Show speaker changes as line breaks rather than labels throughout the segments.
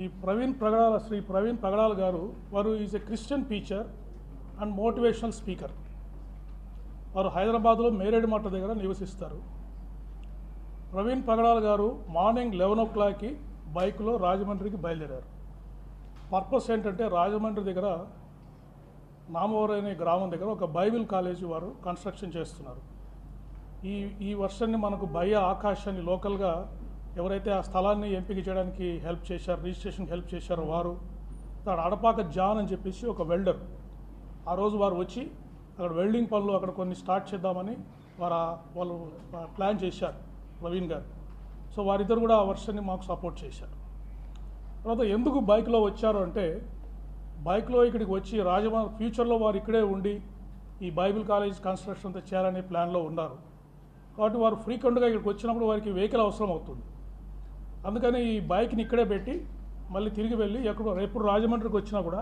శ్రీ ప్రవీణ్ ప్రగడాల గారు వారు is a Christian teacher and motivational speaker. వారు హైదరాబాద్లో మేరేడుమట్ట దగ్గర నివసిస్తారు. ప్రవీణ్ ప్రగడాల గారు మార్నింగ్ 11 o'clockకి బైక్లో రాజమండ్రికి బయలుదేరారు. పర్పస్ ఏంటంటే రాజమండ్రి దగ్గర నామవరం అనే గ్రామం దగ్గర ఒక బైబిల్ కాలేజీ వారు కన్స్ట్రక్షన్ చేస్తున్నారు. ఈ వర్షాన్ని మనకు భయ ఆకాశాన్ని లోకల్గా ఎవరైతే ఆ స్థలాన్ని ఎంపిక చేయడానికి హెల్ప్ చేశారో, రిజిస్ట్రేషన్కి హెల్ప్ చేశారో వారు, అక్కడ అడపాక జాన్ అని చెప్పేసి ఒక వెల్డర్, ఆ రోజు వారు వచ్చి అక్కడ వెల్డింగ్ పనులు అక్కడ కొన్ని స్టార్ట్ చేద్దామని వాళ్ళు ప్లాన్ చేశారు ప్రవీణ్ గారు. సో వారిద్దరు కూడా ఆ వర్షాన్ని మాకు సపోర్ట్ చేశారు. తర్వాత ఎందుకు బైక్లో వచ్చారు అంటే, బైక్లో ఇక్కడికి వచ్చి రాజమండ్రి ఫ్యూచర్లో వారు ఇక్కడే ఉండి ఈ బైబిల్ కాలేజ్ కన్స్ట్రక్షన్ అంతా చేయాలనే ప్లాన్లో ఉన్నారు. కాబట్టి వారు ఫ్రీక్వెంట్గా ఇక్కడికి వచ్చినప్పుడు వారికి వెహికల్ అవసరం అవుతుంది. అందుకని ఈ బైక్ని ఇక్కడే పెట్టి మళ్ళీ తిరిగి వెళ్ళి ఎప్పుడు రాజమండ్రికి వచ్చినా కూడా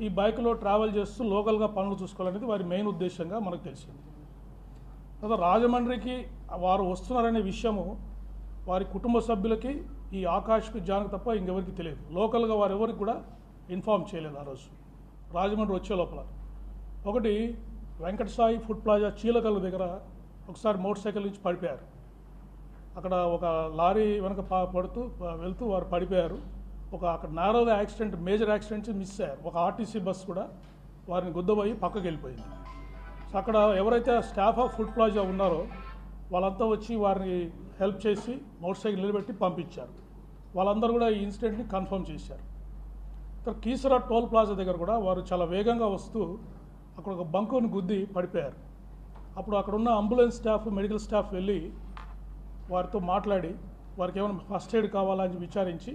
ఈ బైక్లో ట్రావెల్ చేస్తూ లోకల్గా పనులు చూసుకోవాలనేది వారి మెయిన్ ఉద్దేశంగా మనకు తెలిసింది. తర్వాత రాజమండ్రికి వారు వస్తున్నారనే విషయము వారి కుటుంబ సభ్యులకి, ఈ ఆకాష్కి, జాన్కి తప్ప ఇంకెవరికి తెలియదు. లోకల్గా వారు ఎవరికి కూడా ఇన్ఫార్మ్ చేయలేదు. ఆ రోజు రాజమండ్రి వచ్చే లోపల ఒకటి వెంకటసాయి ఫుడ్ ప్లాజా చీలకల్లు దగ్గర ఒకసారి మోటార్ సైకిల్ నుంచి పడిపోయారు. అక్కడ ఒక లారీ వెనక వెళ్తూ వారు పడిపోయారు. అక్కడ నారోగా యాక్సిడెంట్, మేజర్ యాక్సిడెంట్స్ మిస్ అయ్యారు. ఒక ఆర్టీసీ బస్సు కూడా వారిని గుద్దబోయి పక్కకి వెళ్ళిపోయింది. సో అక్కడ ఎవరైతే స్టాఫ్ ఆఫ్ ఫుడ్ ప్లాజా ఉన్నారో వాళ్ళంతా వచ్చి వారిని హెల్ప్ చేసి మోటార్ సైకిల్ నిలబెట్టి పంపించారు. వాళ్ళందరూ కూడా ఈ ఇన్సిడెంట్ని కన్ఫర్మ్ చేశారు. ఇక్కడ కీసరా టోల్ ప్లాజా దగ్గర కూడా వారు చాలా వేగంగా వస్తూ అక్కడ ఒక బంకుని గుద్ది పడిపోయారు. అప్పుడు అక్కడ ఉన్న అంబులెన్స్ స్టాఫ్, మెడికల్ స్టాఫ్ వెళ్ళి వారితో మాట్లాడి వారికి ఏమైనా ఫస్ట్ ఎయిడ్ కావాలని విచారించి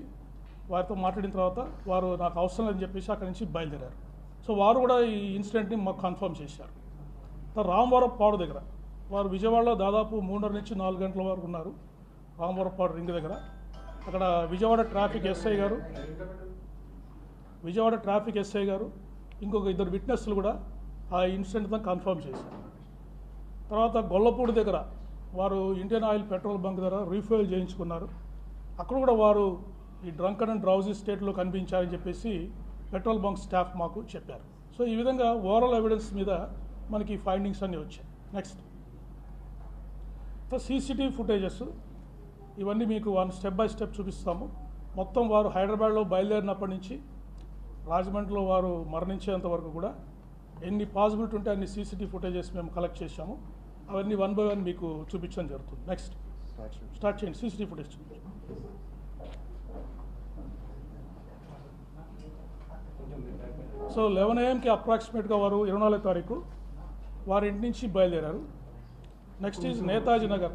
వారితో మాట్లాడిన తర్వాత వారు నాకు అవసరం లేదని చెప్పేసి అక్కడి నుంచి బయలుదేరారు. సో వారు కూడా ఈ ఇన్సిడెంట్ని మాకు కన్ఫర్మ్ చేశారు. రామవరపాడు దగ్గర వారు విజయవాడలో దాదాపు 3:30 నుంచి 4 గంటల వరకు ఉన్నారు. రామవరపాడు రింగ్ దగ్గర అక్కడ విజయవాడ ట్రాఫిక్ ఎస్ఐ గారు ఇంకొక 2 విట్నెస్లు కూడా ఆ ఇన్సిడెంట్తో కన్ఫర్మ్ చేశారు. తర్వాత గొల్లపూడి దగ్గర వారు ఇండియన్ ఆయిల్ పెట్రోల్ బంక్ దగ్గర రీఫ్యూయల్ చేయించుకున్నారు. అక్కడ కూడా వారు ఈ డ్రంకన్ అండ్ డ్రౌజీ స్టేట్లో కనిపించారని చెప్పేసి పెట్రోల్ బంక్ స్టాఫ్ మాకు చెప్పారు. సో ఈ విధంగా ఓవరాల్ ఎవిడెన్స్ మీద మనకి ఫైండింగ్స్ అన్నీ వచ్చాయి. నెక్స్ట్ సీసీటీవీ ఫుటేజెస్ ఇవన్నీ మీకు స్టెప్ బై స్టెప్ చూపిస్తాము. మొత్తం వారు హైదరాబాద్లో బయలుదేరినప్పటి నుంచి రాజమండ్రిలో వారు మరణించేంత వరకు కూడా ఎన్ని పాసిబిలిటీ ఉంటే అన్ని సీసీటీవీ ఫుటేజెస్ మేము కలెక్ట్ చేశాము. అవన్నీ 1 by 1 మీకు చూపించడం జరుగుతుంది. నెక్స్ట్ స్టార్ట్ చేయండి. సీసీటీవీ ఫుటేజ్ చూపించండి. సో 11 AM అప్రాక్సిమేట్గా వారు 24వ తారీఖు వారి ఇంటి నుంచి బయలుదేరారు. Next is Netaji Nagar.